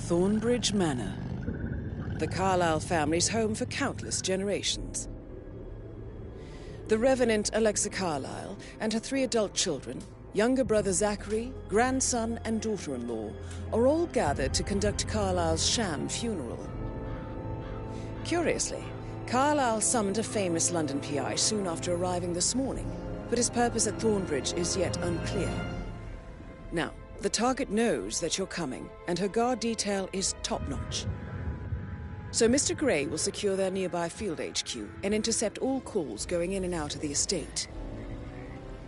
Thornbridge Manor, the Carlyle family's home for countless generations. The Revenant Alexa Carlyle and her 3 adult children, younger brother Zachary, grandson and daughter-in-law, are all gathered to conduct Carlyle's sham funeral. Curiously, Carlyle summoned a famous London PI soon after arriving this morning, but his purpose at Thornbridge is yet unclear. Now, the target knows that you're coming, and her guard detail is top-notch. So Mr. Gray will secure their nearby field HQ and intercept all calls going in and out of the estate.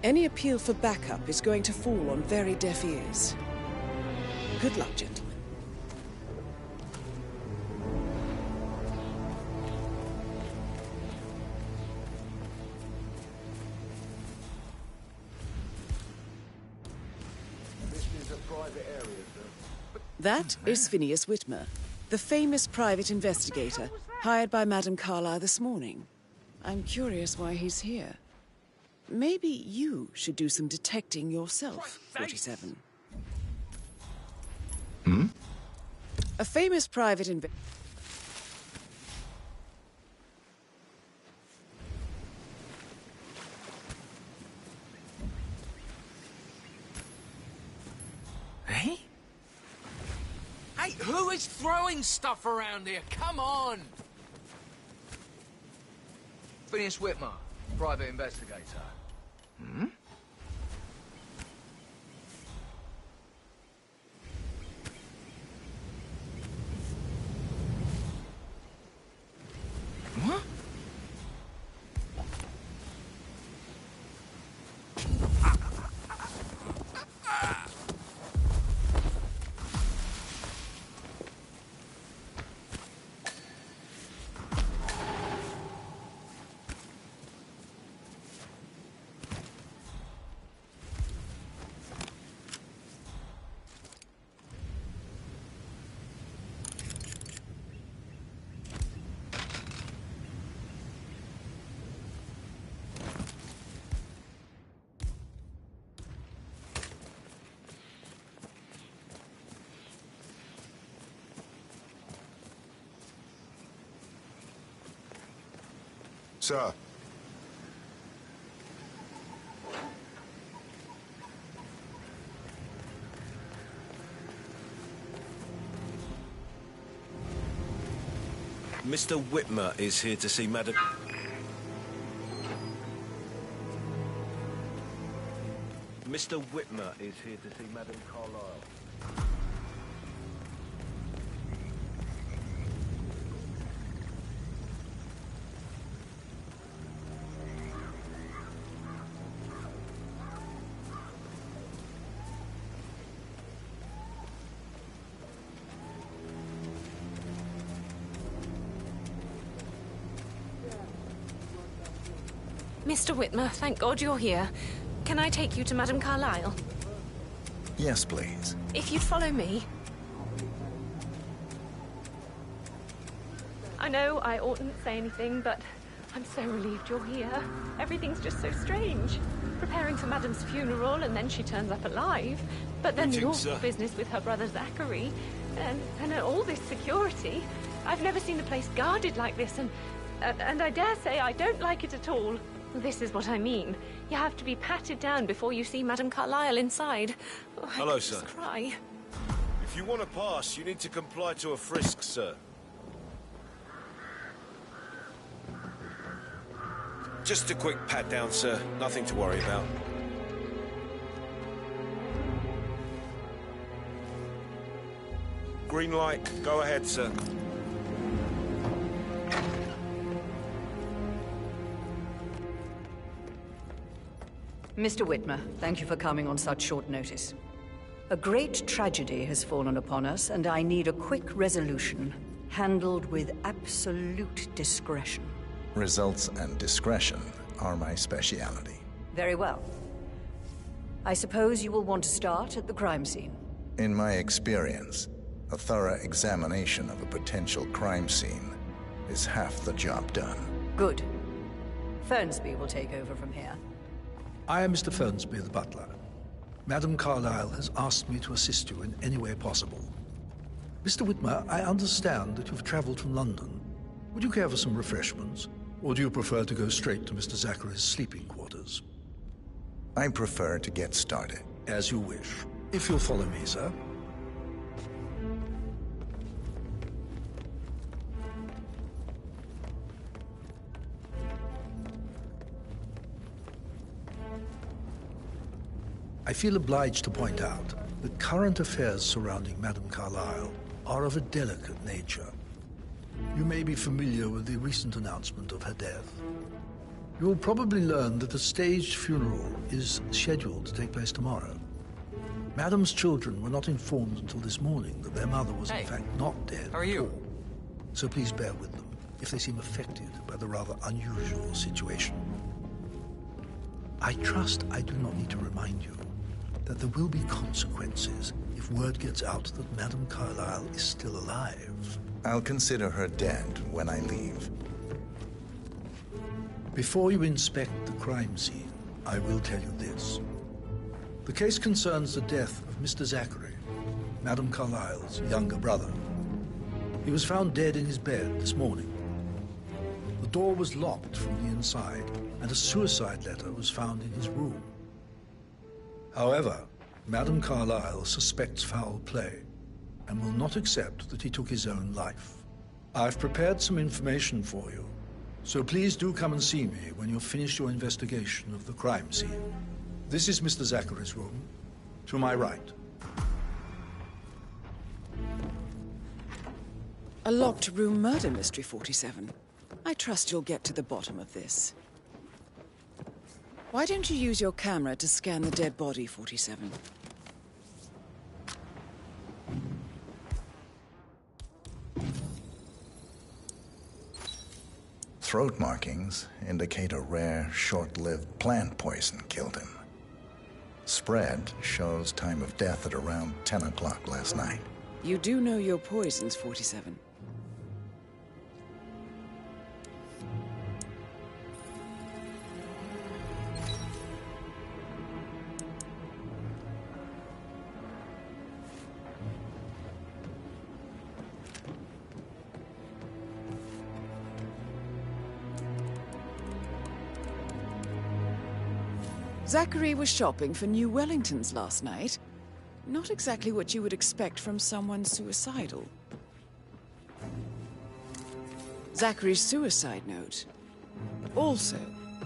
Any appeal for backup is going to fall on very deaf ears. Good luck, gentlemen. That is Phineas Whitmer, the famous private investigator hired by Madame Carlyle this morning. I'm curious why he's here. Maybe you should do some detecting yourself, 47. Hmm? A famous private Hey? Hey, who is throwing stuff around here? Come on! Phineas Whitmer, private investigator. Hmm? What? Sir. Mr. Whitmer is here to see Madam... Mr. Whitmer is here to see Madam Carlyle. Mr. Whitmer, thank God you're here. Can I take you to Madame Carlyle? Yes, please. If you'd follow me. I know I oughtn't say anything, but I'm so relieved you're here. Everything's just so strange. Preparing for Madame's funeral, and then she turns up alive. But then your business with her brother Zachary, and all this security. I've never seen the place guarded like this, and I dare say I don't like it at all. This is what I mean. You have to be patted down before you see Madame Carlyle inside. Oh, Hello, I sir. just cry. If you want to pass, you need to comply to a frisk, sir. Just a quick pat down, sir. Nothing to worry about. Green light. Go ahead, sir. Mr. Whitmer, thank you for coming on such short notice. A great tragedy has fallen upon us, and I need a quick resolution, handled with absolute discretion. Results and discretion are my speciality. Very well. I suppose you will want to start at the crime scene. In my experience, a thorough examination of a potential crime scene is half the job done. Good. Fernsby will take over from here. I am Mr. Fernsby, the butler. Madame Carlyle has asked me to assist you in any way possible. Mr. Whitmer, I understand that you've traveled from London. Would you care for some refreshments? Or do you prefer to go straight to Mr. Zachary's sleeping quarters? I prefer to get started. As you wish. If you'll follow me, sir. I feel obliged to point out that current affairs surrounding Madame Carlyle are of a delicate nature. You may be familiar with the recent announcement of her death. You will probably learn that a staged funeral is scheduled to take place tomorrow. Madame's children were not informed until this morning that their mother was in fact not dead. How are you? So please bear with them if they seem affected by the rather unusual situation. I trust I do not need to remind you that there will be consequences if word gets out that Madame Carlyle is still alive. I'll consider her dead when I leave. Before you inspect the crime scene, I will tell you this. The case concerns the death of Mr. Zachary, Madame Carlyle's younger brother. He was found dead in his bed this morning. The door was locked from the inside, and a suicide letter was found in his room. However, Madame Carlyle suspects foul play and will not accept that he took his own life. I've prepared some information for you, so please do come and see me when you've finished your investigation of the crime scene. This is Mr. Zachary's room, to my right. A locked room murder mystery, 47. I trust you'll get to the bottom of this. Why don't you use your camera to scan the dead body, 47? Throat markings indicate a rare, short-lived plant poison killed him. Spread shows time of death at around 10 o'clock last night. You do know your poisons, 47. Zachary was shopping for new Wellingtons last night. Not exactly what you would expect from someone suicidal. Zachary's suicide note. Also,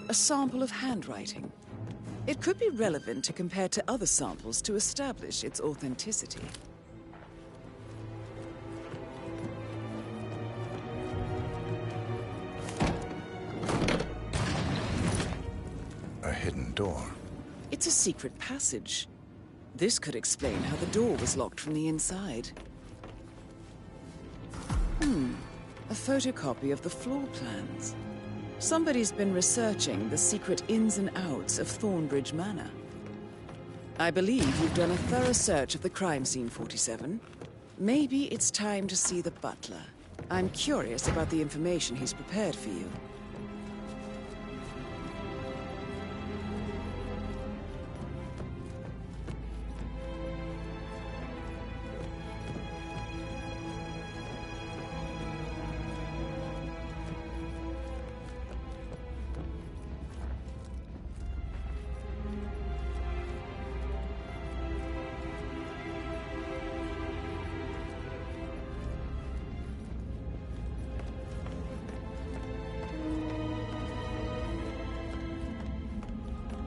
a sample of handwriting. It could be relevant to compare to other samples to establish its authenticity. A hidden door. It's a secret passage. This could explain how the door was locked from the inside. A photocopy of the floor plans. Somebody's been researching the secret ins and outs of Thornbridge Manor. I believe you've done a thorough search of the crime scene, 47. Maybe it's time to see the butler. I'm curious about the information he's prepared for you.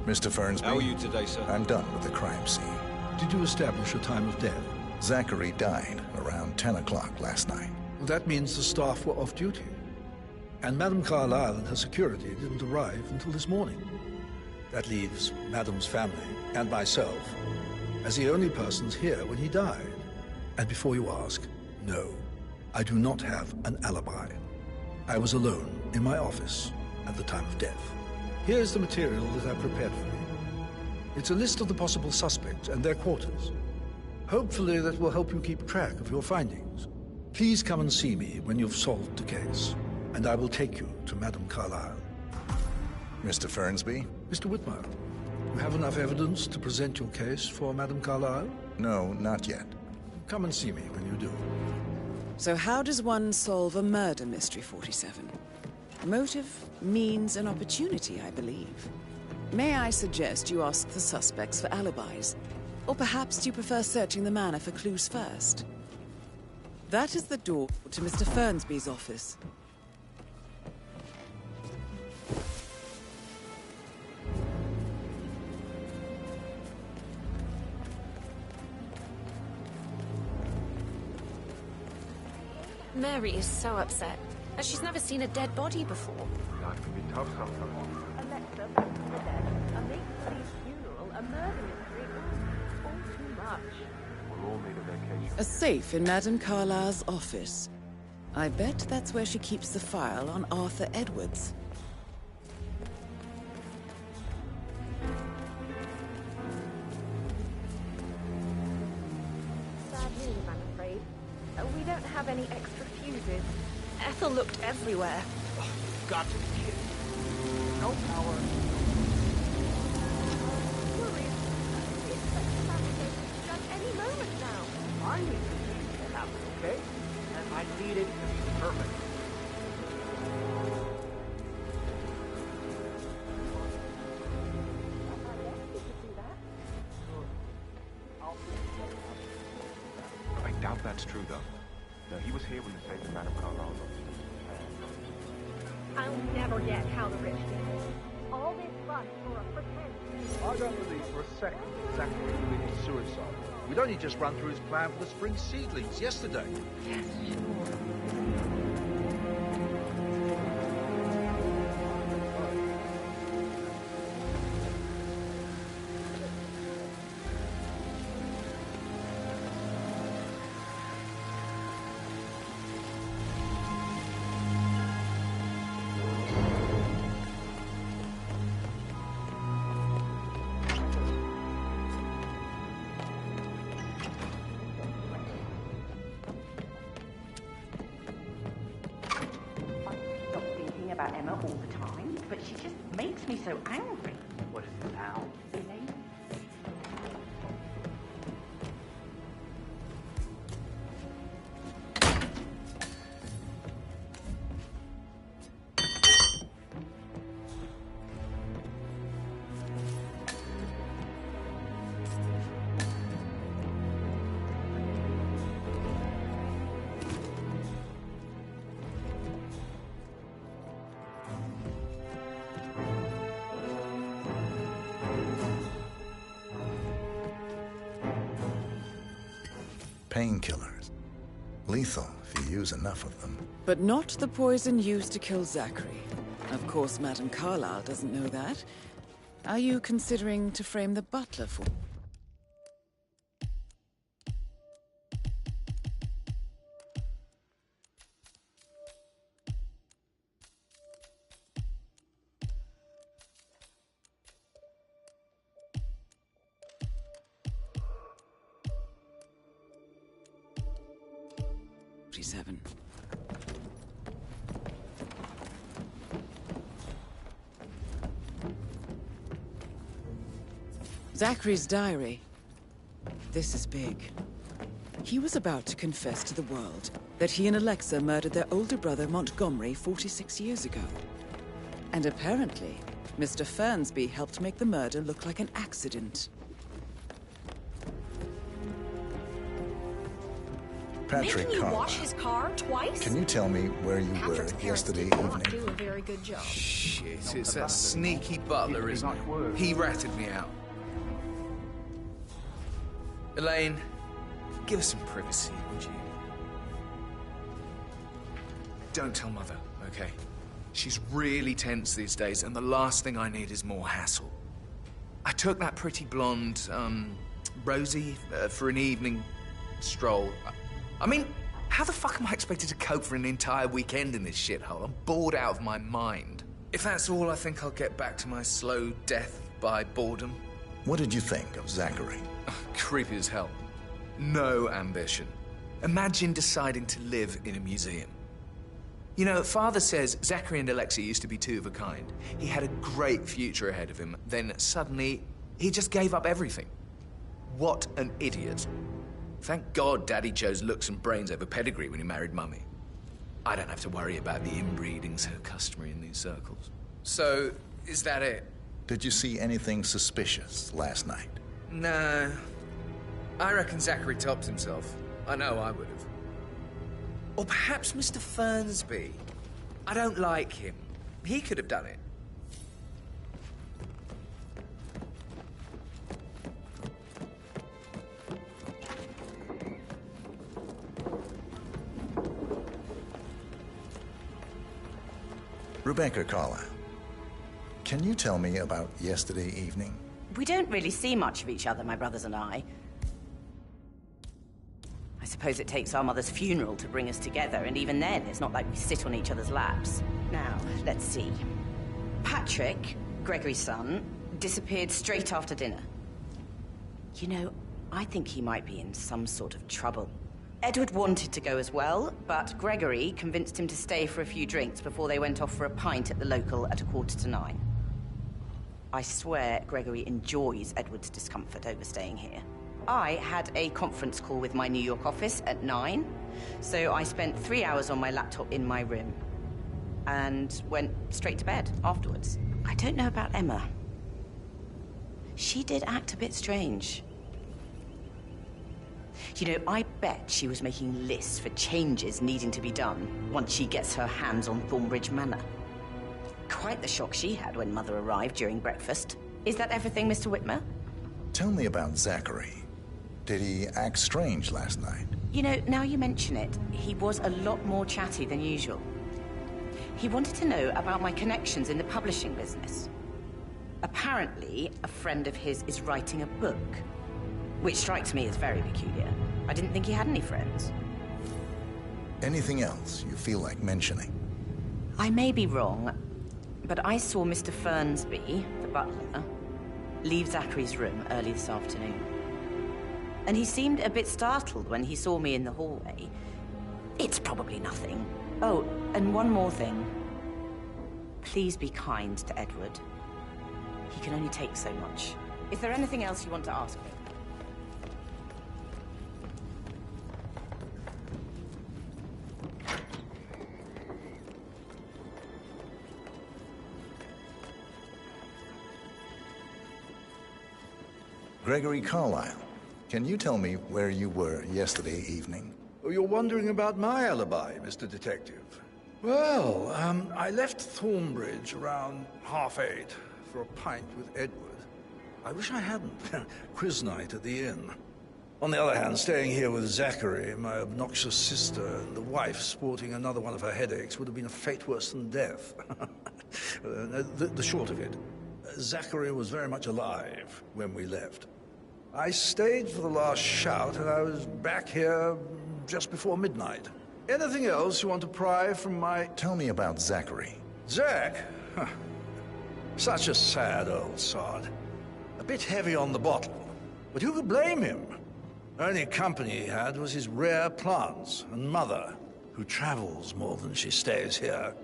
Mr. Fernsby? How are you today, sir? I'm done with the crime scene. Did you establish a time of death? Zachary died around 10 o'clock last night. Well, that means the staff were off duty. And Madame Carlyle and her security didn't arrive until this morning. That leaves Madame's family and myself as the only persons here when he died. And before you ask, no, I do not have an alibi. I was alone in my office at the time of death. Here's the material that I prepared for you. It's a list of the possible suspects and their quarters. Hopefully that will help you keep track of your findings. Please come and see me when you've solved the case, and I will take you to Madame Carlyle. Mr. Fernsby? Mr. Whitmer, you have enough evidence to present your case for Madame Carlyle? No, not yet. Come and see me when you do. So how does one solve a murder mystery, 47? Motive, means, and opportunity, I believe. May I suggest you ask the suspects for alibis? Or perhaps you prefer searching the manor for clues first? That is the door to Mr. Fernsby's office. Mary is so upset, as she's never seen a dead body before. Life can be tough sometimes. Alexa, back to the dead. A make-believe funeral, a murder mystery, all too much. We'll all need a vacation. A safe in Madame Carlyle's office. I bet that's where she keeps the file on Arthur Edwards. Sad news, I'm afraid. We don't have any extra fuses. Ethel looked everywhere. Oh, got to be kidding. No power. Worried. We expect the fabrication to be done any moment now. I need to happen, okay? And I need it to be perfect. I guess we could do that. I doubt that's true, though. No, he was here when you saved the Madame Carlisle. I'll never get how the rich get it. All this fuss for a pretend. I don't believe for a second Zachary committed suicide. We'd only just run through his plan for the spring seedlings yesterday. Yes, sure. Stop thinking about Emma all the time, but she just makes me so angry. What is it now? Elaine? Painkillers. Lethal if you use enough of them. But not the poison used to kill Zachary. Of course, Madame Carlyle doesn't know that. Are you considering to frame the butler for... Seven. Zachary's diary. This is big. He was about to confess to the world that he and Alexa murdered their older brother Montgomery 46 years ago. And apparently, Mr. Fernsby helped make the murder look like an accident. Patrick Making you Carlyle. wash his car twice? Can you tell me where you Patrick's were parents yesterday did not evening? do a very good job. Shit, it's that sneaky butler, isn't it? He ratted me out. Elaine, give us some privacy, would you? Don't tell Mother, okay? She's really tense these days, and the last thing I need is more hassle. I took that pretty blonde, Rosie, for an evening stroll. I mean, how the fuck am I expected to cope for an entire weekend in this shithole? I'm bored out of my mind. If that's all, I think I'll get back to my slow death by boredom. What did you think of Zachary? Creepy as hell. No ambition. Imagine deciding to live in a museum. You know, Father says Zachary and Alexa used to be two of a kind. He had a great future ahead of him. Then suddenly, he just gave up everything. What an idiot. Thank God Daddy chose looks and brains over pedigree when he married Mummy. I don't have to worry about the inbreeding so customary in these circles. So, is that it? Did you see anything suspicious last night? No. I reckon Zachary topped himself. I know I would have. Or perhaps Mr. Fernsby. I don't like him. He could have done it. Rebecca Carlyle, can you tell me about yesterday evening? We don't really see much of each other, my brothers and I. I suppose it takes our mother's funeral to bring us together, and even then, it's not like we sit on each other's laps. Now, let's see. Patrick, Gregory's son, disappeared straight after dinner. You know, I think he might be in some sort of trouble. Edward wanted to go as well, but Gregory convinced him to stay for a few drinks before they went off for a pint at the local at 9:15. I swear Gregory enjoys Edward's discomfort over staying here. I had a conference call with my New York office at 9, so I spent 3 hours on my laptop in my room and went straight to bed afterwards. I don't know about Emma. She did act a bit strange. You know, I bet she was making lists for changes needing to be done once she gets her hands on Thornbridge Manor. Quite the shock she had when Mother arrived during breakfast. Is that everything, Mr. Whitmer? Tell me about Zachary. Did he act strange last night? You know, now you mention it, he was a lot more chatty than usual. He wanted to know about my connections in the publishing business. Apparently, a friend of his is writing a book, which strikes me as very peculiar. I didn't think he had any friends. Anything else you feel like mentioning? I may be wrong, but I saw Mr. Fernsby, the butler, leave Zachary's room early this afternoon. And he seemed a bit startled when he saw me in the hallway. It's probably nothing. Oh, and one more thing. Please be kind to Edward. He can only take so much. Is there anything else you want to ask me? Gregory Carlyle, can you tell me where you were yesterday evening? Oh, you're wondering about my alibi, Mr. Detective. Well, I left Thornbridge around 8:30 for a pint with Edward. I wish I hadn't. Quiz night at the inn. On the other hand, staying here with Zachary, my obnoxious sister, and the wife sporting another one of her headaches would have been a fate worse than death. The short of it, Zachary was very much alive when we left. I stayed for the last shout, and I was back here just before midnight. Anything else you want to pry from my... Tell me about Zachary. Zach? Huh. Such a sad old sod. A bit heavy on the bottle, but who could blame him? Only company he had was his rare plants and Mother, who travels more than she stays here.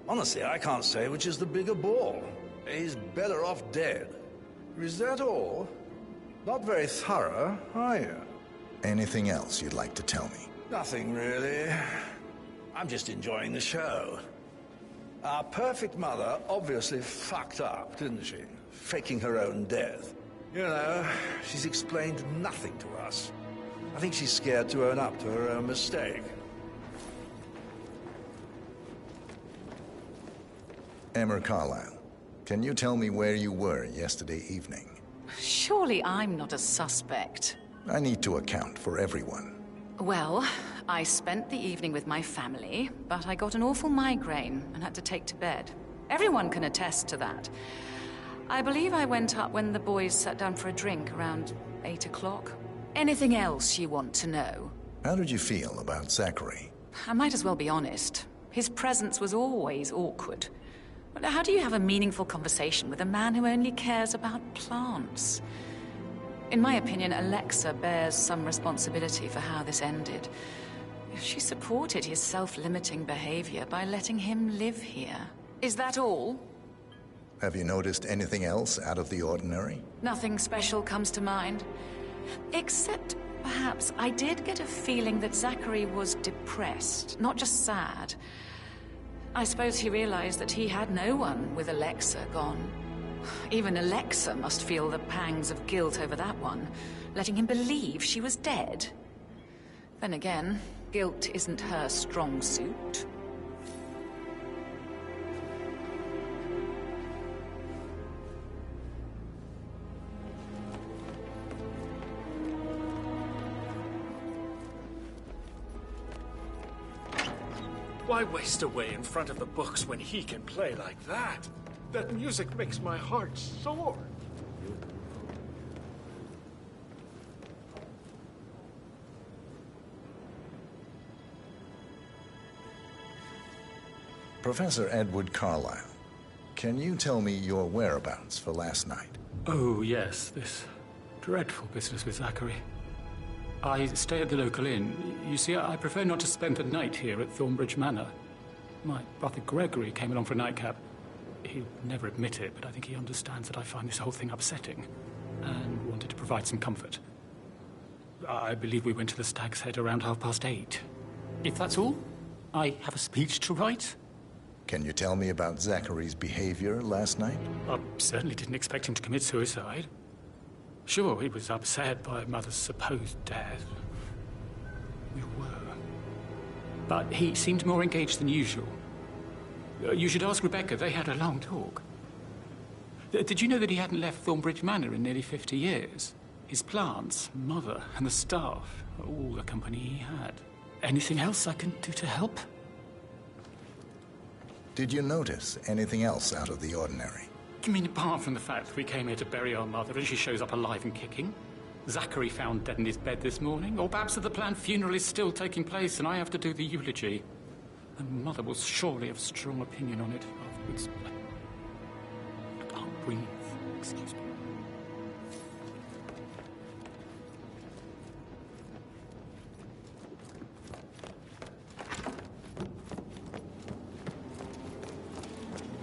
Honestly, I can't say which is the bigger ball. He's better off dead. Is that all? Not very thorough, are you? Anything else you'd like to tell me? Nothing, really. I'm just enjoying the show. Our perfect mother obviously fucked up, didn't she? Faking her own death. You know, she's explained nothing to us. I think she's scared to own up to her own mistake. Emma Carlyle, can you tell me where you were yesterday evening? Surely I'm not a suspect. I need to account for everyone. Well, I spent the evening with my family, but I got an awful migraine and had to take to bed. Everyone can attest to that. I believe I went up when the boys sat down for a drink around 8 o'clock. Anything else you want to know? How did you feel about Zachary? I might as well be honest. His presence was always awkward. But how do you have a meaningful conversation with a man who only cares about plants? In my opinion, Alexa bears some responsibility for how this ended. She supported his self-limiting behavior by letting him live here. Is that all? Have you noticed anything else out of the ordinary? Nothing special comes to mind. Except perhaps, I did get a feeling that Zachary was depressed, not just sad. I suppose he realized that he had no one with Alexa gone. Even Alexa must feel the pangs of guilt over that one, letting him believe she was dead. Then again, guilt isn't her strong suit. Why waste away in front of the books when he can play like that? That music makes my heart soar. Professor Edward Carlyle, can you tell me your whereabouts for last night? Oh, yes, this dreadful business with Zachary. I stay at the local inn. You see, I prefer not to spend the night here at Thornbridge Manor. My brother Gregory came along for a nightcap. He'll never admit it, but I think he understands that I find this whole thing upsetting and wanted to provide some comfort. I believe we went to the Stag's Head around 8:30. If that's all, I have a speech to write. Can you tell me about Zachary's behavior last night? I certainly didn't expect him to commit suicide. Sure, he was upset by Mother's supposed death. We were. But he seemed more engaged than usual. You should ask Rebecca. They had a long talk. Did you know that he hadn't left Thornbridge Manor in nearly 50 years? His plants, Mother, and the staff, all the company he had. Anything else I can do to help? Did you notice anything else out of the ordinary? You mean apart from the fact that we came here to bury our mother and she shows up alive and kicking? Zachary found dead in his bed this morning? Or perhaps that the planned funeral is still taking place and I have to do the eulogy? And Mother will surely have a strong opinion on it afterwards. I can't breathe. Excuse me.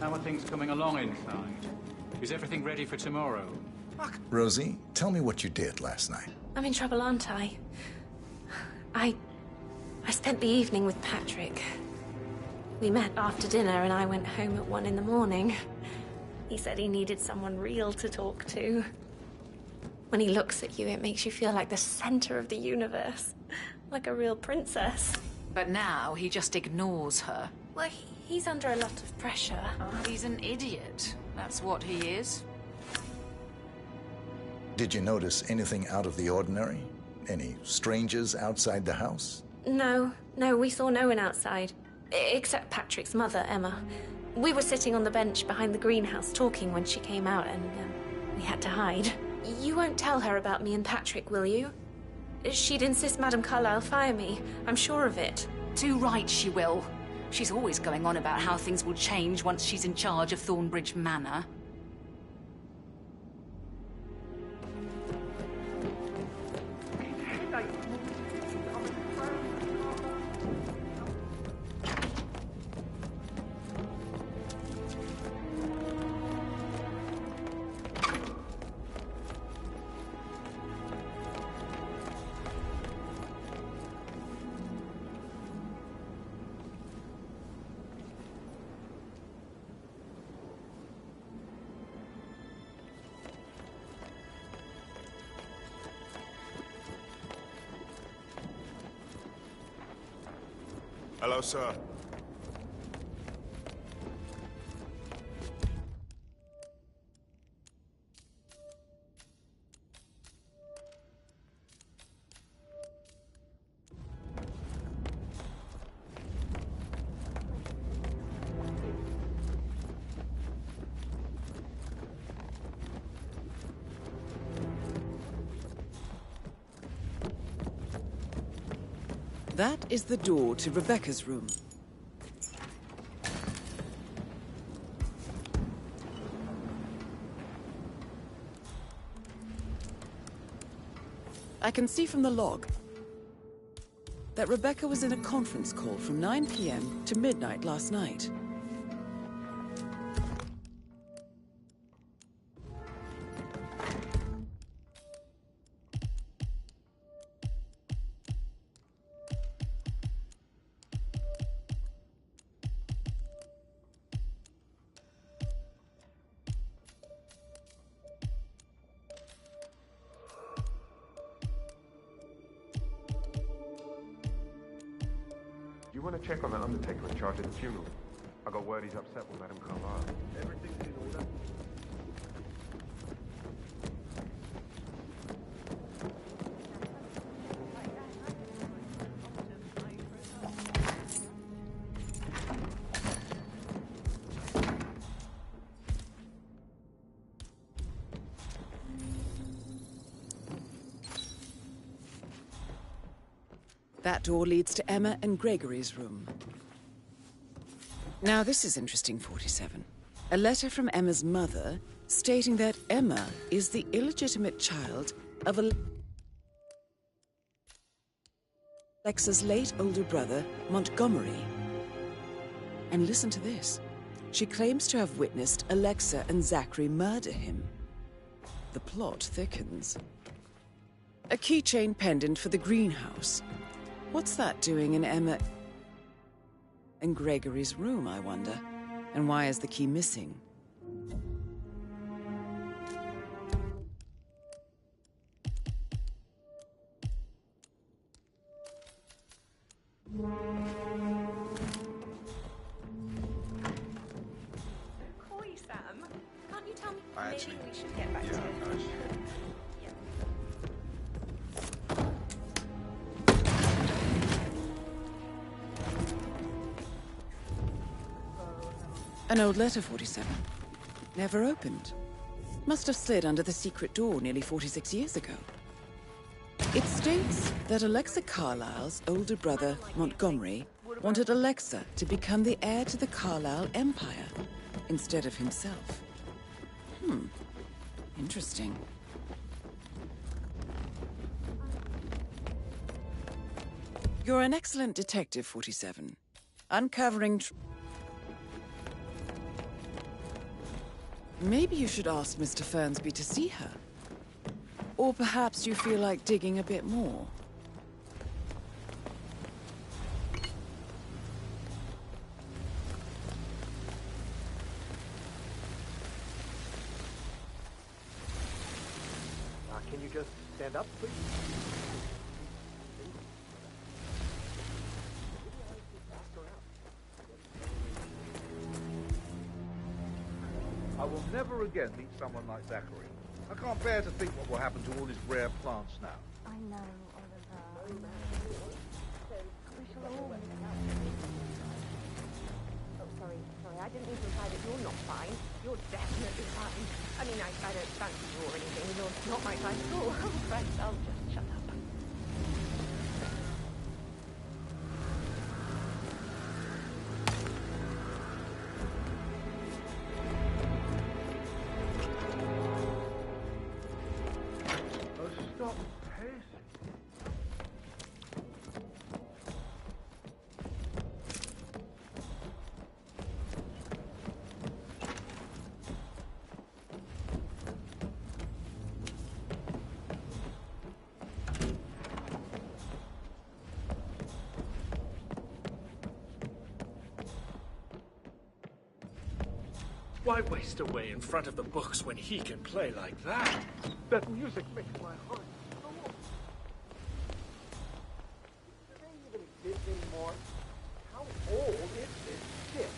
How are things coming along inside? Is everything ready for tomorrow? Rosie, tell me what you did last night. I'm in trouble, aren't I? I spent the evening with Patrick. We met after dinner and I went home at 1 in the morning. He said he needed someone real to talk to. When he looks at you, it makes you feel like the center of the universe. Like a real princess. But now he just ignores her. Well, he's under a lot of pressure. He's an idiot. That's what he is. Did you notice anything out of the ordinary? Any strangers outside the house? No, we saw no one outside. Except Patrick's mother, Emma. We were sitting on the bench behind the greenhouse talking when she came out and we had to hide. You won't tell her about me and Patrick, will you? She'd insist Madame Carlyle fire me. I'm sure of it. Too right she will. She's always going on about how things will change once she's in charge of Thornbridge Manor. Hello, sir. That is the door to Rebecca's room. I can see from the log that Rebecca was in a conference call from 9 p.m. to midnight last night. want to check on that undertaker in charge of the funeral? I got word he's upset with Madame Carlyle. Everything's in order. That door leads to Emma and Gregory's room. Now this is interesting, 47. A letter from Emma's mother stating that Emma is the illegitimate child of Alexa's late older brother, Montgomery. And listen to this. She claims to have witnessed Alexa and Zachary murder him. The plot thickens. A keychain pendant for the greenhouse. What's that doing in Emma and Gregory's room, I wonder? And why is the key missing? Coy, Sam. Can't you tell me? I Maybe actually... we should get back to it. An old letter, 47. Never opened. Must have slid under the secret door nearly 46 years ago. It states that Alexa Carlyle's older brother, Montgomery, wanted Alexa to become the heir to the Carlyle Empire instead of himself. Interesting. You're an excellent detective, 47. Uncovering... Maybe you should ask Mr. Fernsby to see her. Or perhaps you feel like digging a bit more. Can you just stand up, please? I will never again meet someone like Zachary. I can't bear to think what will happen to all his rare plants now. I know, Oliver. We shall all... Oh, sorry. I didn't mean to imply that you're not fine. You're definitely fine. I mean, I don't fancy you or anything. You're not my type at all. Oh, Christ, I'll just shut up. Why waste away in front of the books when he can play like that? That music makes my heart soar. Do they even exist anymore? How old is this shit?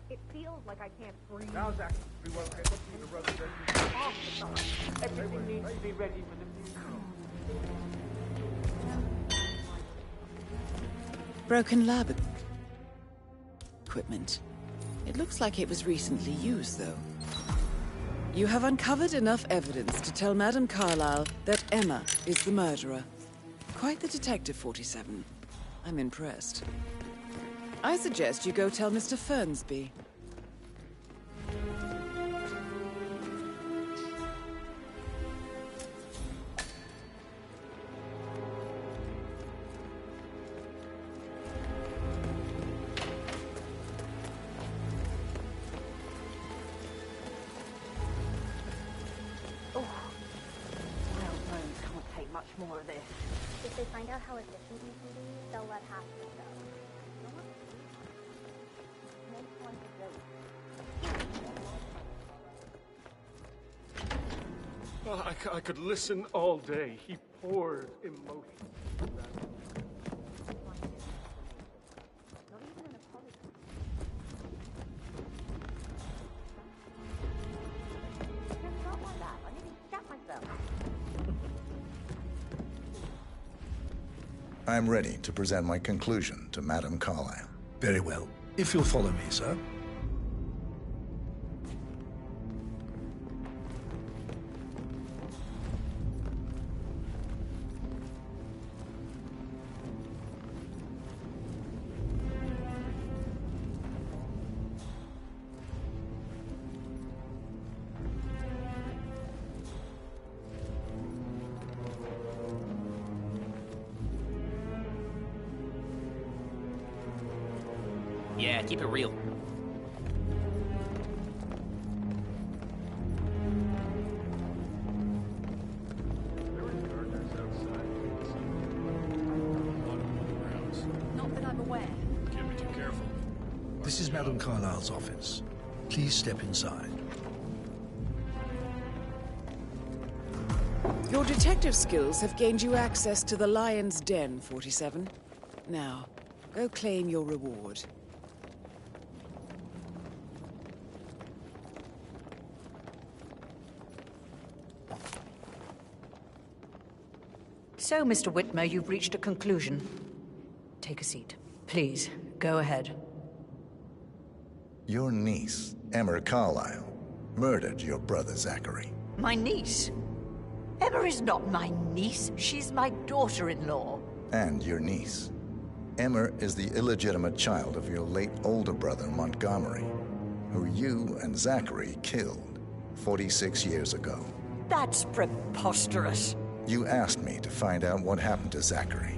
It feels like I can't breathe. Now, Zach, we won't get up to the reservation half the time. Everything needs to be ready for the funeral. Broken lab equipment. It looks like it was recently used, though. You have uncovered enough evidence to tell Madame Carlyle that Emma is the murderer. Quite the detective, 47. I'm impressed. I suggest you go tell Mr. Fernsby. More of this. If they find out how efficient you can be, they'll let half of it go. Oh, I could listen all day. He poured emotion. I'm ready to present my conclusion to Madame Carlyle. Very well. If you'll follow me, sir. Yeah, keep it real. Not that I'm aware. Can't be too careful. This is Madame Carlyle's office. Please step inside. Your detective skills have gained you access to the Lion's Den, 47. Now, go claim your reward. So, Mr. Whitmer, you've reached a conclusion. Take a seat. Please, go ahead. Your niece, Emma Carlyle, murdered your brother Zachary. My niece? Emma is not my niece. She's my daughter-in-law. And your niece. Emma is the illegitimate child of your late older brother, Montgomery, who you and Zachary killed 46 years ago. That's preposterous. You asked me to find out what happened to Zachary.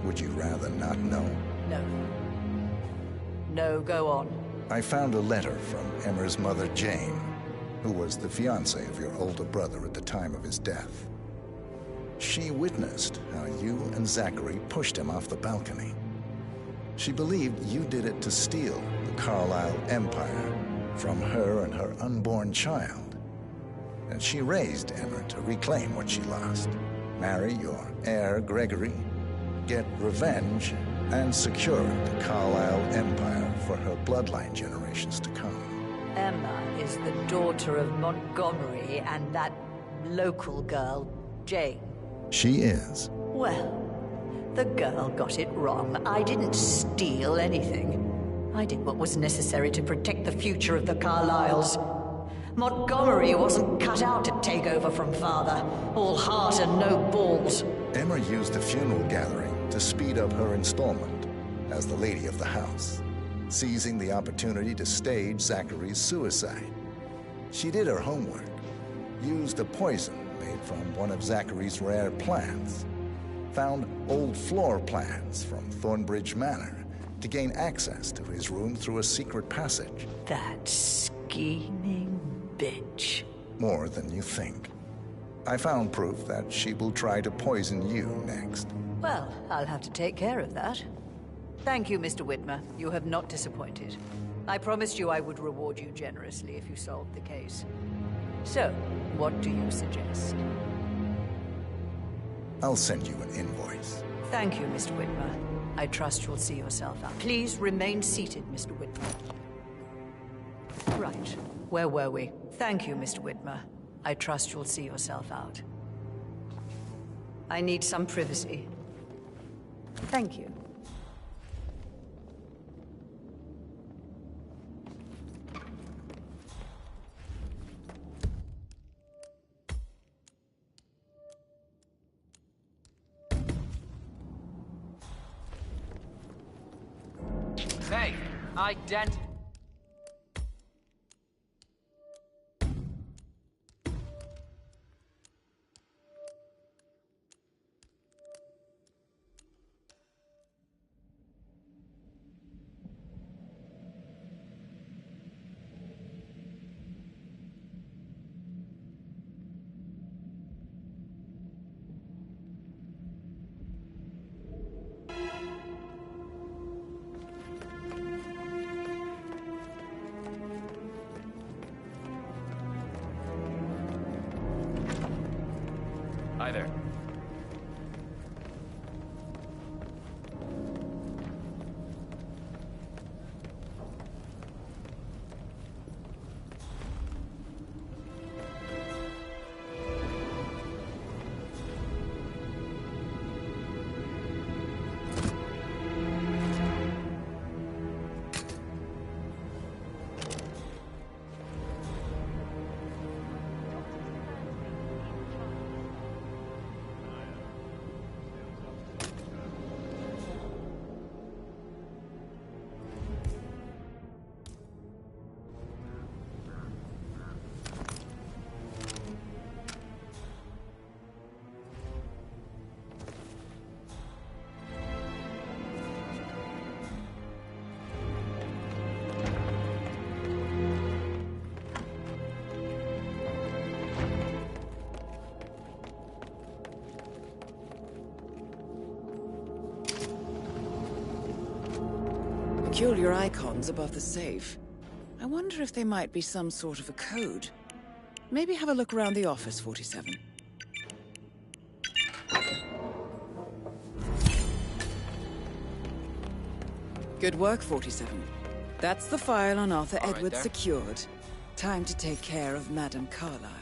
Would you rather not know? No. No, go on. I found a letter from Emma's mother, Jane, who was the fiancée of your older brother at the time of his death. She witnessed how you and Zachary pushed him off the balcony. She believed you did it to steal the Carlyle empire from her and her unborn child. And she raised Emma to reclaim what she lost. Marry your heir, Gregory, get revenge, and secure the Carlyle empire for her bloodline generations to come. Emma is the daughter of Montgomery and that local girl, Jane. She is. Well, the girl got it wrong. I didn't steal anything. I did what was necessary to protect the future of the Carlyles. Montgomery wasn't cut out to take over from father. All heart and no balls. Emma used the funeral gathering to speed up her installment as the lady of the house, seizing the opportunity to stage Zachary's suicide. She did her homework, used a poison made from one of Zachary's rare plants, found old floor plans from Thornbridge Manor to gain access to his room through a secret passage. That scheming bitch. More than you think. I found proof that she will try to poison you next. Well, I'll have to take care of that. Thank you, Mr. Whitmer. You have not disappointed. I promised you I would reward you generously if you solved the case. So, what do you suggest? I'll send you an invoice. Thank you, Mr. Whitmer. I trust you'll see yourself out. Please remain seated, Mr. Whitmer. Right. Where were we? Thank you, Mr. Whitmer. I trust you'll see yourself out. I need some privacy. Thank you. Hey, ident... Hi there. Peculiar icons above the safe. I wonder if they might be some sort of a code. Maybe have a look around the office, 47. Good work, 47. That's the file on Arthur All right Edwards there. secured. Time to take care of Madame Carlyle.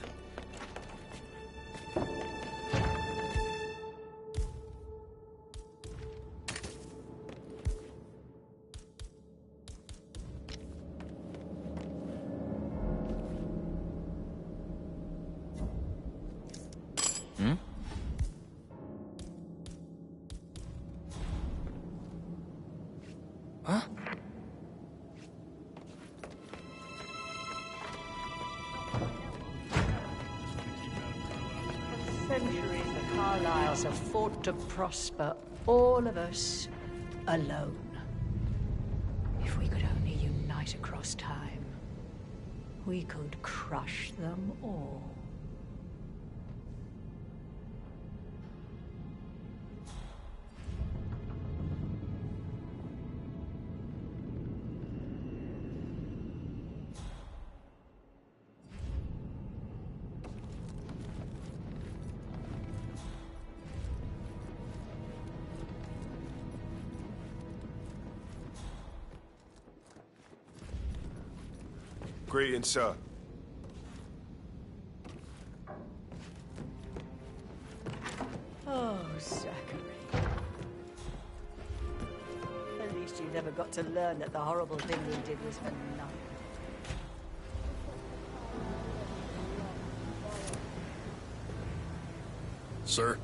Huh? For centuries, the Carlyles have fought to prosper, all of us alone. If we could only unite across time, we could crush them all. Greetings, sir. Oh, Zachary. At least you never got to learn that the horrible thing we did was for nothing. Sir?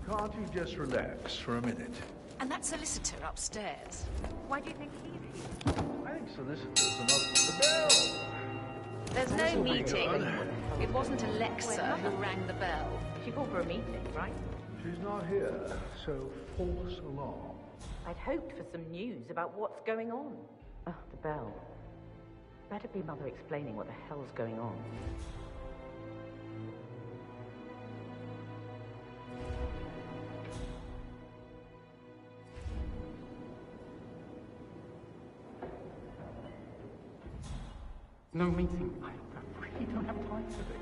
Can't you just relax for a minute? And that solicitor upstairs. Why do you think he's here? I think solicitors are not... The bell! There's no meeting. It wasn't Alexa who rang the bell. She called for a meeting, right? She's not here, so false alarm. I'd hoped for some news about what's going on. Oh, the bell. Better be Mother explaining what the hell's going on. No meeting. I really don't have time for this.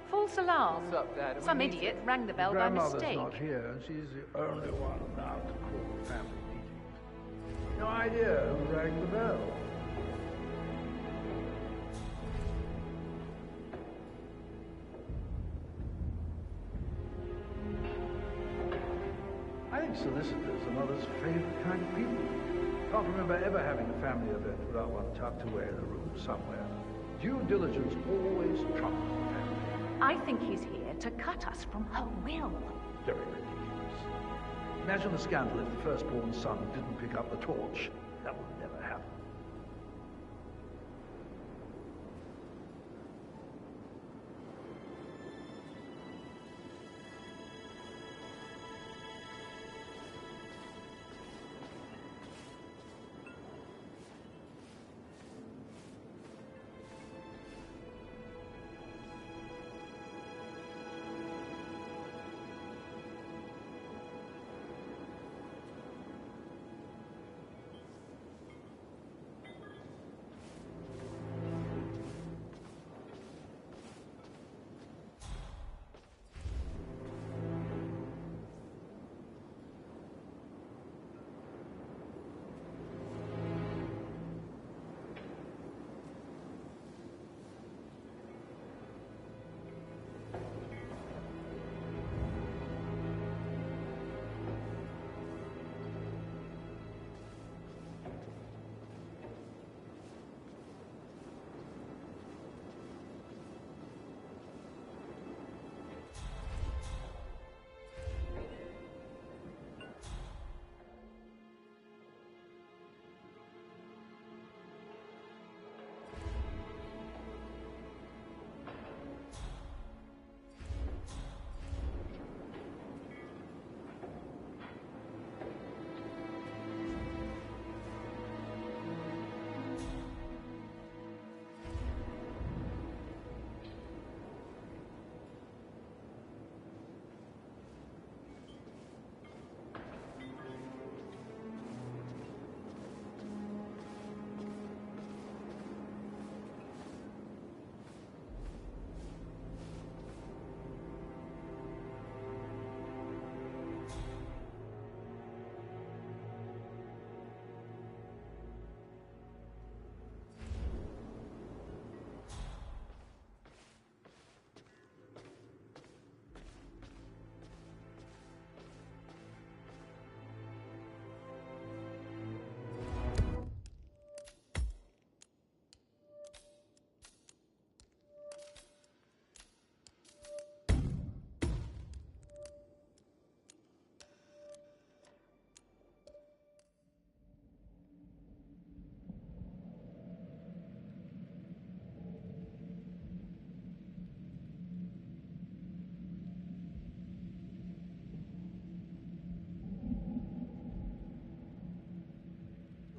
False alarm. What's up, Dad? Some idiot rang the bell by mistake. Grandmother's not here, and she's the only one allowed to call a family meeting. No idea who rang the bell. I think solicitors are mother's favorite kind of people. Can't remember ever having a family event without one tucked away in a room somewhere. Due diligence always trumps the family. I think he's here to cut us from her will. Very ridiculous. Imagine the scandal if the firstborn son didn't pick up the torch. That would never happen.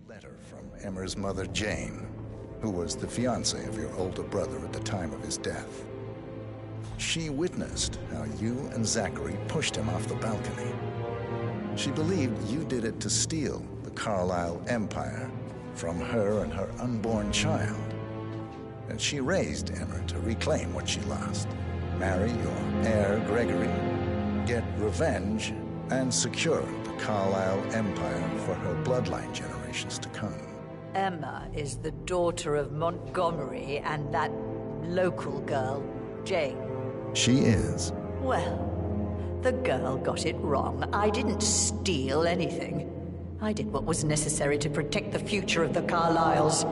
Letter from Emmer's mother, Jane, who was the fiancée of your older brother at the time of his death. She witnessed how you and Zachary pushed him off the balcony. She believed you did it to steal the Carlisle empire from her and her unborn child. And she raised Emmer to reclaim what she lost, marry your heir, Gregory, get revenge, and secure the Carlisle empire for her bloodline generations to come. Emma is the daughter of Montgomery and that local girl, Jane. She is. Well, the girl got it wrong. I didn't steal anything. I did what was necessary to protect the future of the Carlisles.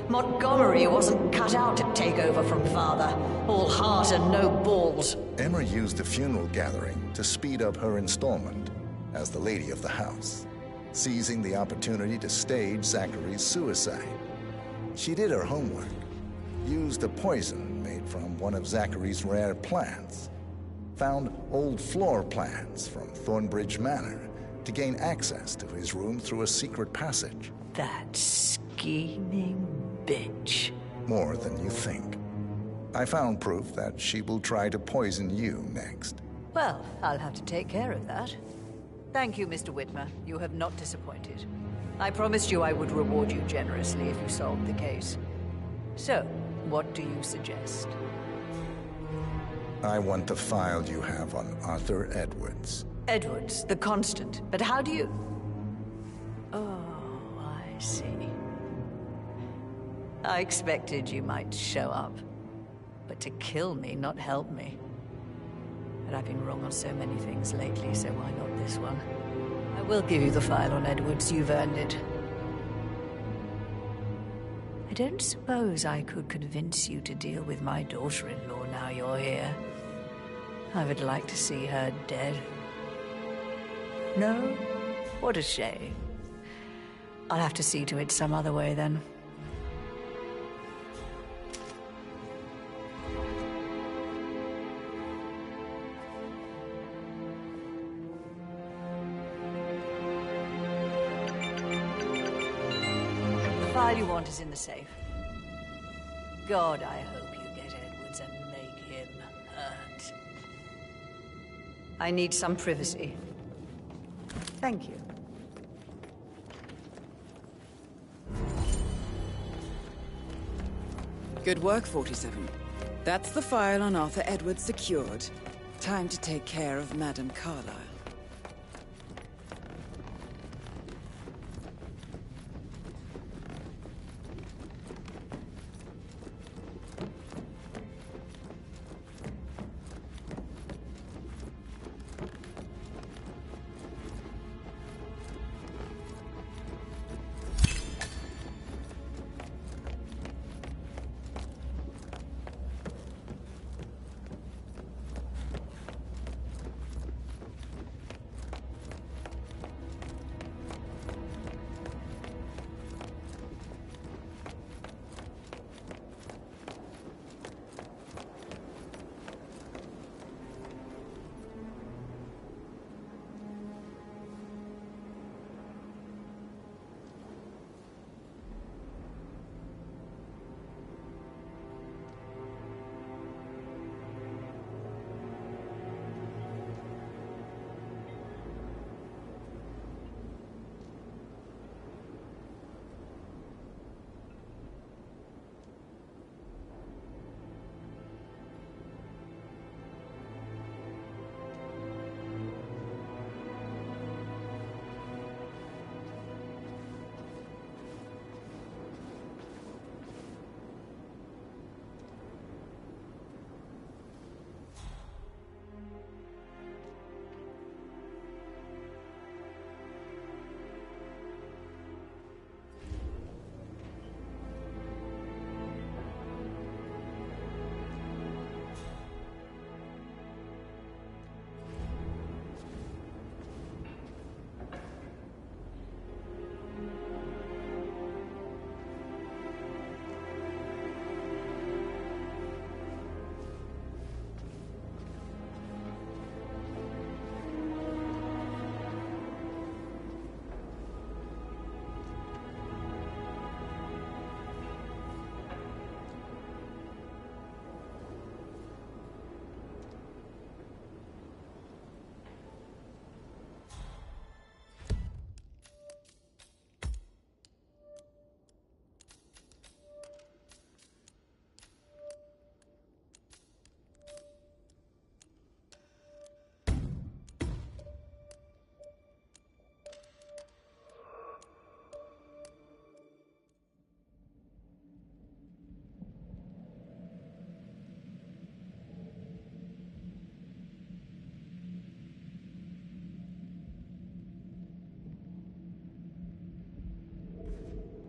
Montgomery wasn't cut out to take over from Father. All heart and no balls. Emma used the funeral gathering to speed up her installment as the lady of the house, seizing the opportunity to stage Zachary's suicide. She did her homework, used a poison made from one of Zachary's rare plants, found old floor plans from Thornbridge Manor to gain access to his room through a secret passage. That scheming bitch. More than you think. I found proof that she will try to poison you next. Well, I'll have to take care of that. Thank you, Mr. Whitmer. You have not disappointed. I promised you I would reward you generously if you solved the case. So, what do you suggest? I want the file you have on Arthur Edwards. Edwards, the Constant. But how do you... Oh, I see. I expected you might show up. But to kill me, not help me. But I've been wrong on so many things lately, so why not this one? I will give you the file on Edwards. You've earned it. I don't suppose I could convince you to deal with my daughter-in-law now you're here. I would like to see her dead. No? What a shame. I'll have to see to it some other way, then. The file you want is in the safe. God, I hope you get Edwards and make him hurt. I need some privacy. Thank you. Good work, 47. That's the file on Arthur Edwards secured. Time to take care of Madame Carlyle.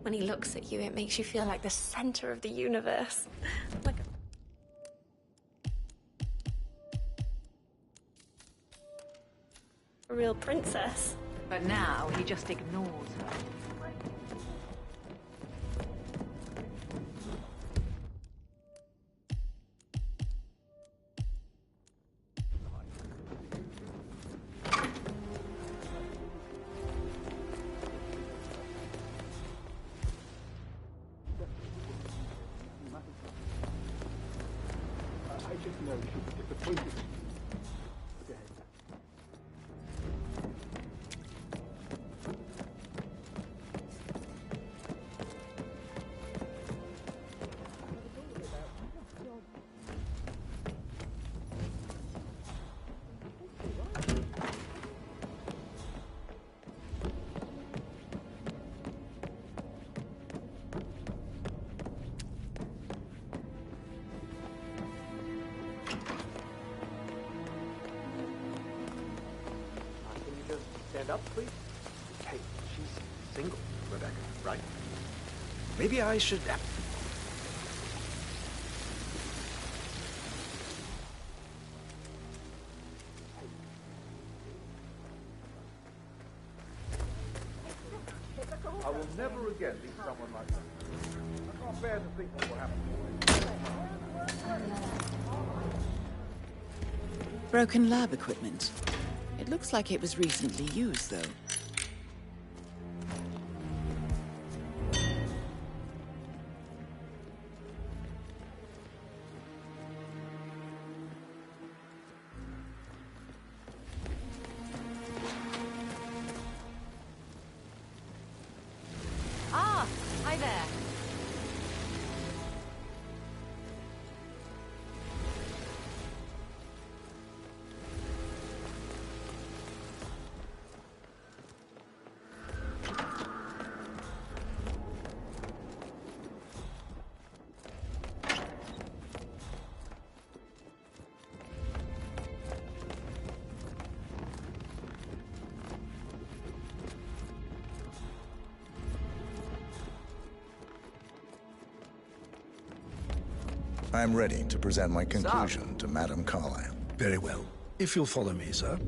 When he looks at you, it makes you feel like the center of the universe. Like a real princess. But now he just ignores her. stand up, please? Hey, she's single, Rebecca, right? Maybe I should... I will never again meet someone like that. I can't bear to think what will happen to me. Broken lab equipment. It looks like it was recently used, though. Ah, hi there. I'm ready to present my conclusion to Madame Carlyle. Very well. If you'll follow me, sir.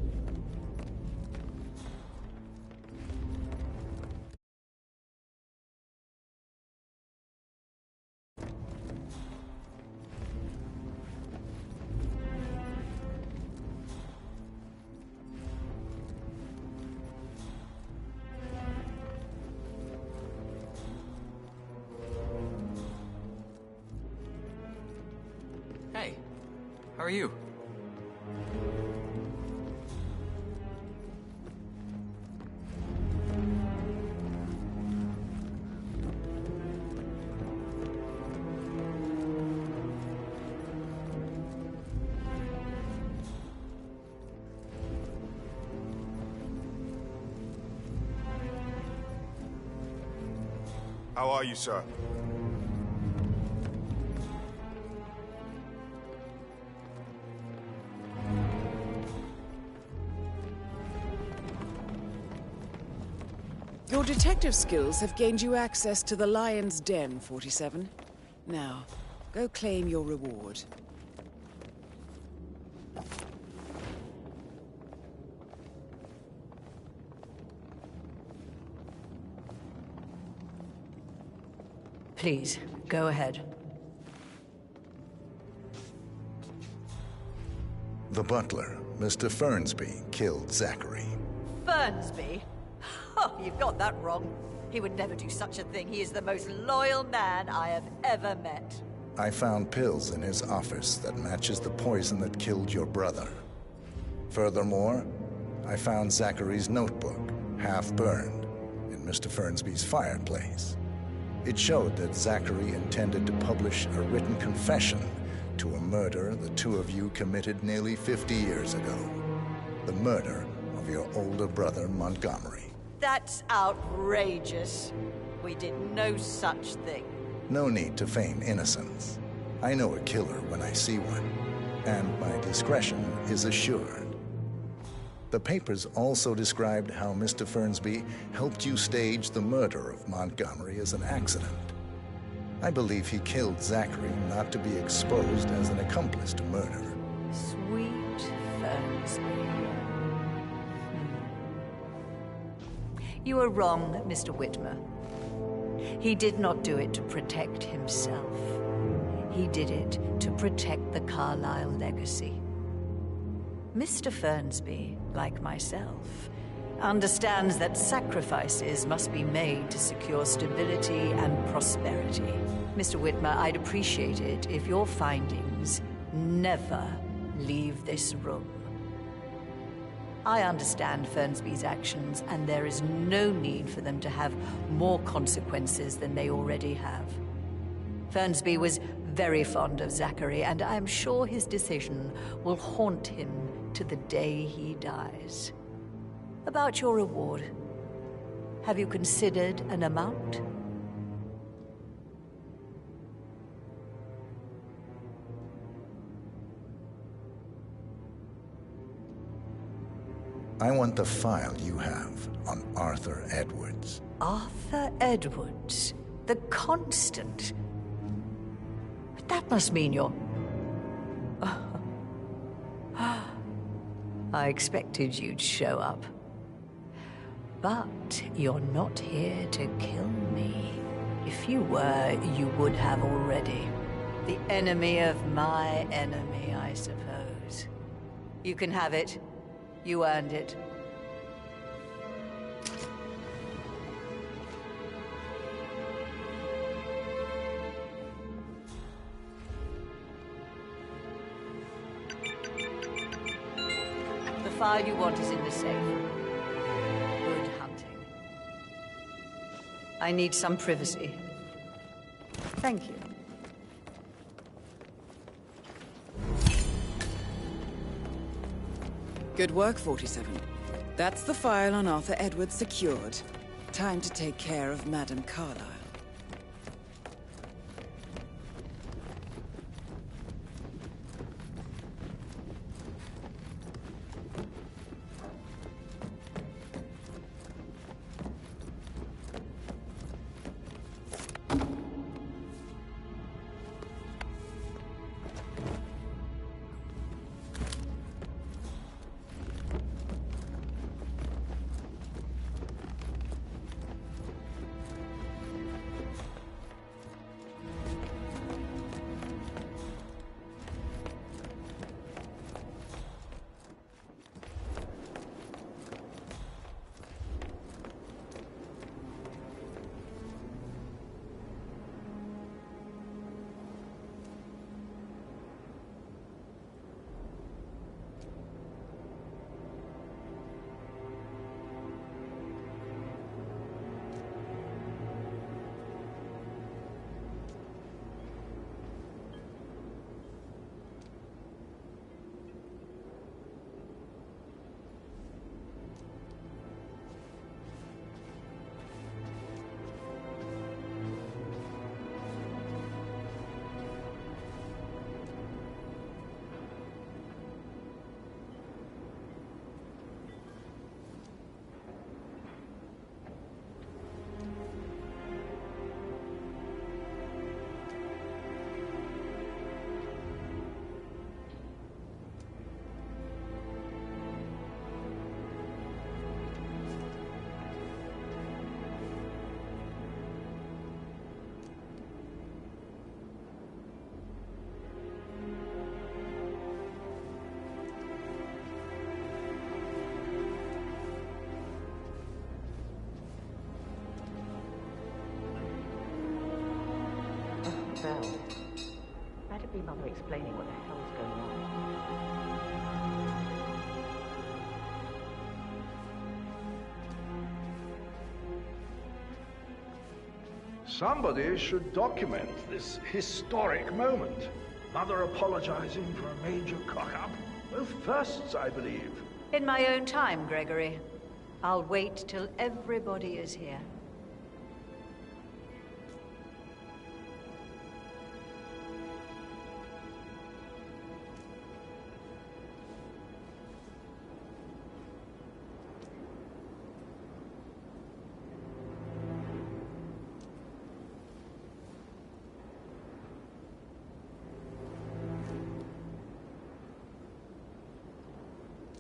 Hey, how are you? How are you, sir? Your detective skills have gained you access to the Lion's Den, 47. Now, go claim your reward. Please, go ahead. The butler, Mr. Fernsby, killed Zachary. Fernsby? Oh, you've got that wrong. He would never do such a thing. He is the most loyal man I have ever met. I found pills in his office that matches the poison that killed your brother. Furthermore, I found Zachary's notebook, half burned, in Mr. Fernsby's fireplace. It showed that Zachary intended to publish a written confession to a murder the two of you committed nearly 50 years ago. The murder of your older brother, Montgomery. That's outrageous. We did no such thing. No need to feign innocence. I know a killer when I see one, and my discretion is assured. The papers also described how Mr. Fernsby helped you stage the murder of Montgomery as an accident. I believe he killed Zachary not to be exposed as an accomplice to murder. Sweet Fernsby. You are wrong, Mr. Whitmer. He did not do it to protect himself. He did it to protect the Carlyle legacy. Mr. Fernsby, like myself, understands that sacrifices must be made to secure stability and prosperity. Mr. Whitmer, I'd appreciate it if your findings never leave this room. I understand Fernsby's actions, and there is no need for them to have more consequences than they already have. Fernsby was very fond of Zachary, and I am sure his decision will haunt him to the day he dies. About your reward, have you considered an amount? I want the file you have on Arthur Edwards. Arthur Edwards? The Constant? But that must mean you're... I expected you'd show up. But you're not here to kill me. If you were, you would have already. The enemy of my enemy, I suppose. You can have it. You earned it. The file you want is in the safe. Good hunting. I need some privacy. Thank you. Good work, 47. That's the file on Arthur Edwards secured. Time to take care of Madame Carlyle. Bell. Better be Mother explaining what the hell's going on. Somebody should document this historic moment. Mother apologizing for a major cock-up. Both firsts, I believe. In my own time, Gregory. I'll wait till everybody is here.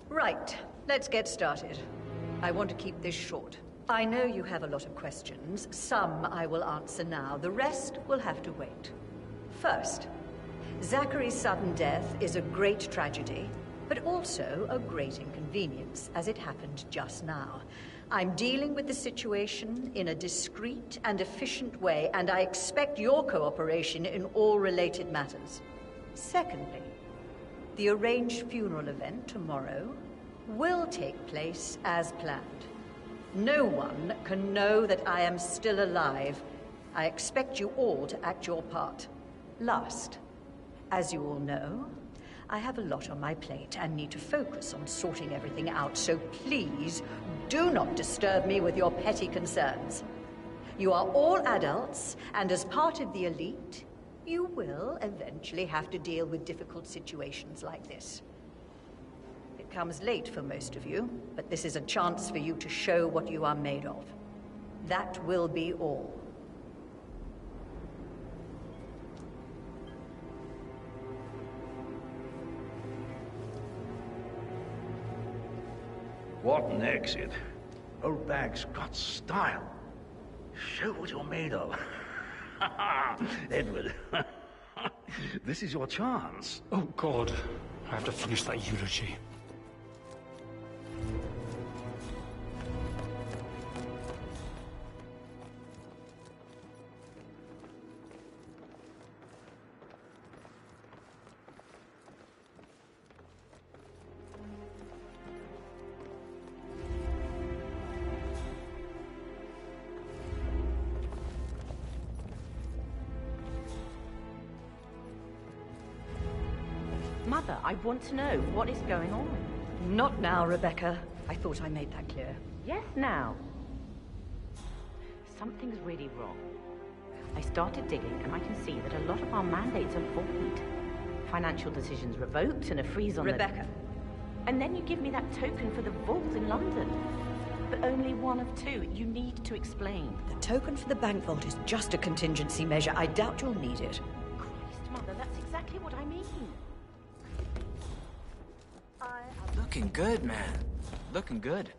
Right, let's get started. I want to keep this short. I know you have a lot of questions. Some I will answer now. The rest will have to wait. First, Zachary's sudden death is a great tragedy, but also a great inconvenience, as it happened just now. I'm dealing with the situation in a discreet and efficient way, and I expect your cooperation in all related matters. Secondly, the arranged funeral event tomorrow will take place as planned. No one can know that I am still alive. I expect you all to act your part. Last, as you all know, I have a lot on my plate and need to focus on sorting everything out, so please do not disturb me with your petty concerns. You are all adults, and as part of the elite, you will eventually have to deal with difficult situations like this. It comes late for most of you, but this is a chance for you to show what you are made of. That will be all. What an exit. Old bag's got style. Show what you're made of. Edward, this is your chance. Oh, God. I have to finish that eulogy. Mother, I want to know what is going on. Not now, Rebecca. I thought I made that clear. Yes, now. Something's really wrong. I started digging and I can see that a lot of our mandates are void. Financial decisions revoked and a freeze on Rebecca. And then you give me that token for the vault in London. But only one of two. You need to explain. The token for the bank vault is just a contingency measure. I doubt you'll need it. Christ, Mother, that's exactly what I mean. Looking good, man. Looking good.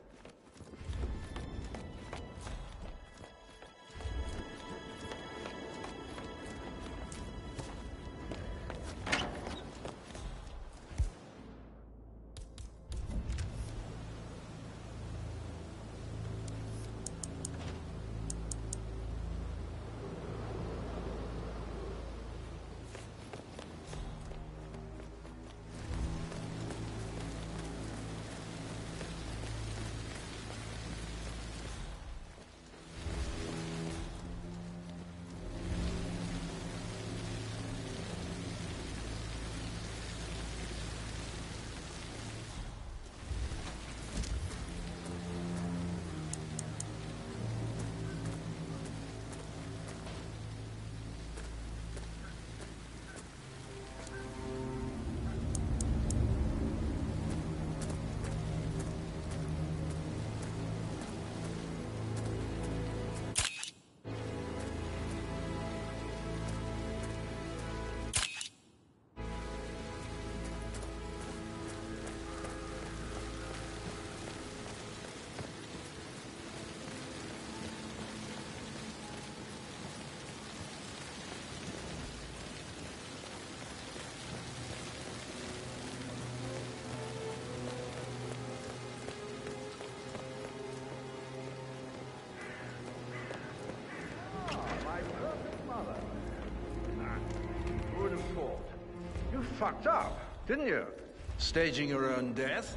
Fucked up, didn't you? Staging your own death?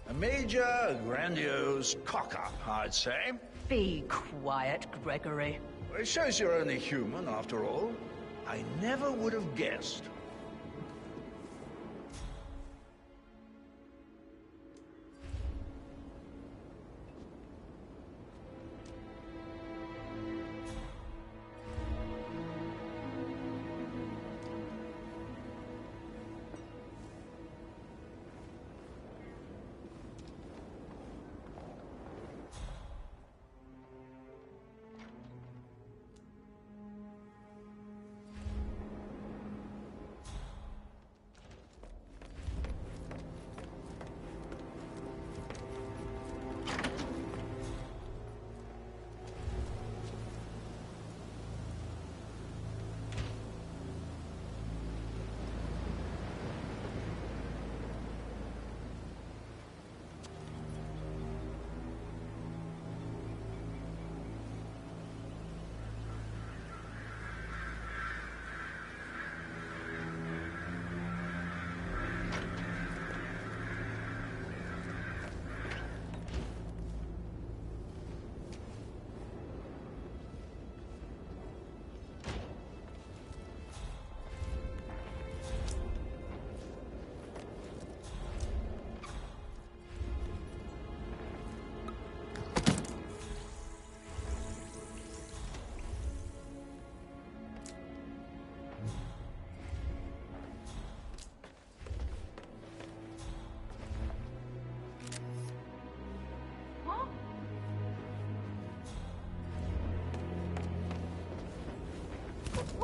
A major, grandiose cock-up, I'd say. Be quiet, Gregory. Well, it shows you're only human, after all. I never would have guessed.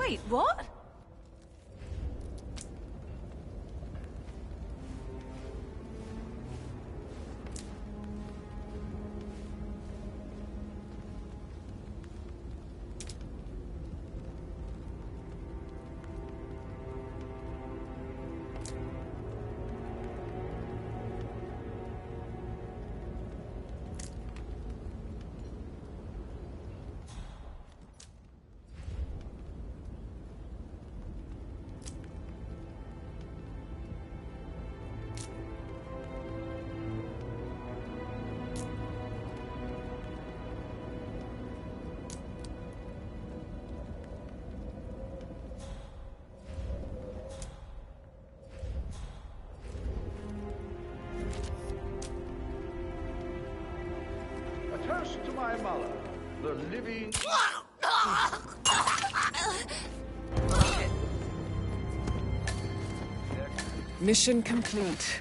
Wait, what? A toast to my mother, the living... Mission complete.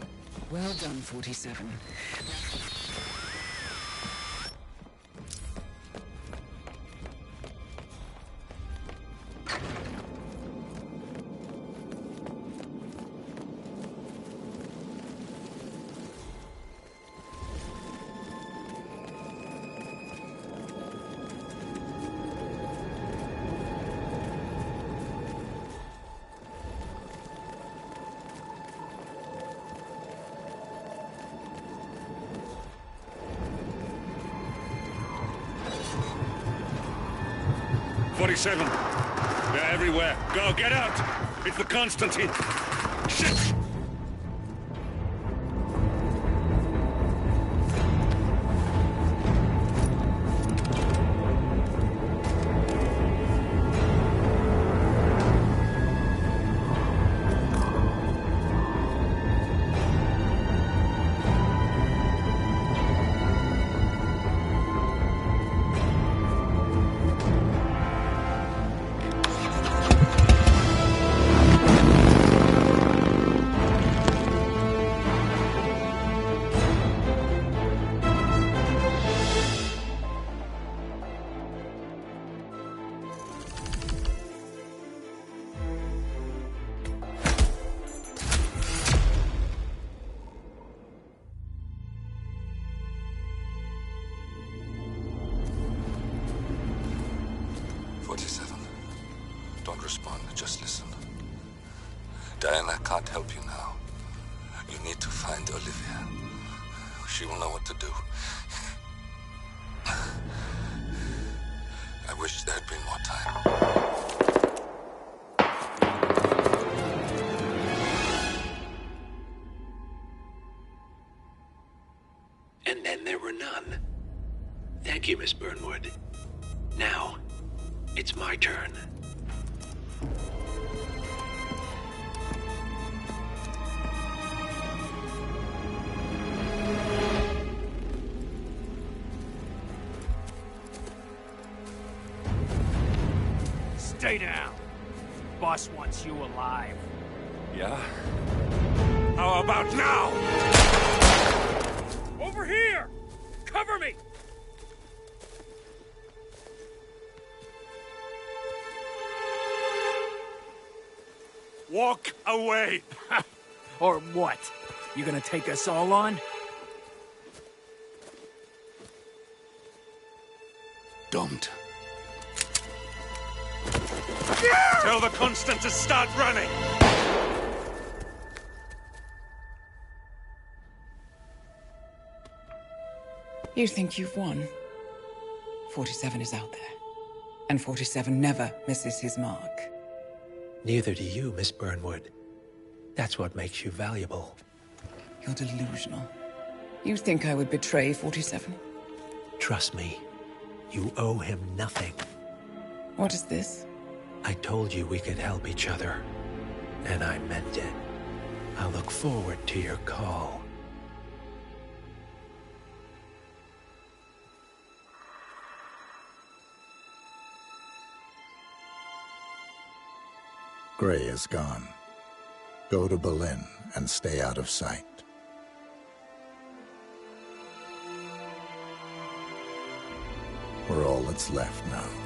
Well done, 47. They're everywhere. Go, get out! It's the Constantine! Shit! Don't respond, just listen. Diana can't help you now. You need to find Olivia. She will know what to do. I wish there had been more time. And then there were none. Thank you, Miss Burnwood. Now, it's my turn. Stay down. Boss wants you alive. Yeah? How about now? Over here! Cover me! Walk away! Or what? You gonna take us all on? Don't. Tell the Constant to start running! You think you've won? 47 is out there. And 47 never misses his mark. Neither do you, Miss Burnwood. That's what makes you valuable. You're delusional. You think I would betray 47? Trust me, you owe him nothing. What is this? I told you we could help each other, and I meant it. I look forward to your call. Gray is gone. Go to Berlin and stay out of sight. We're all that's left now.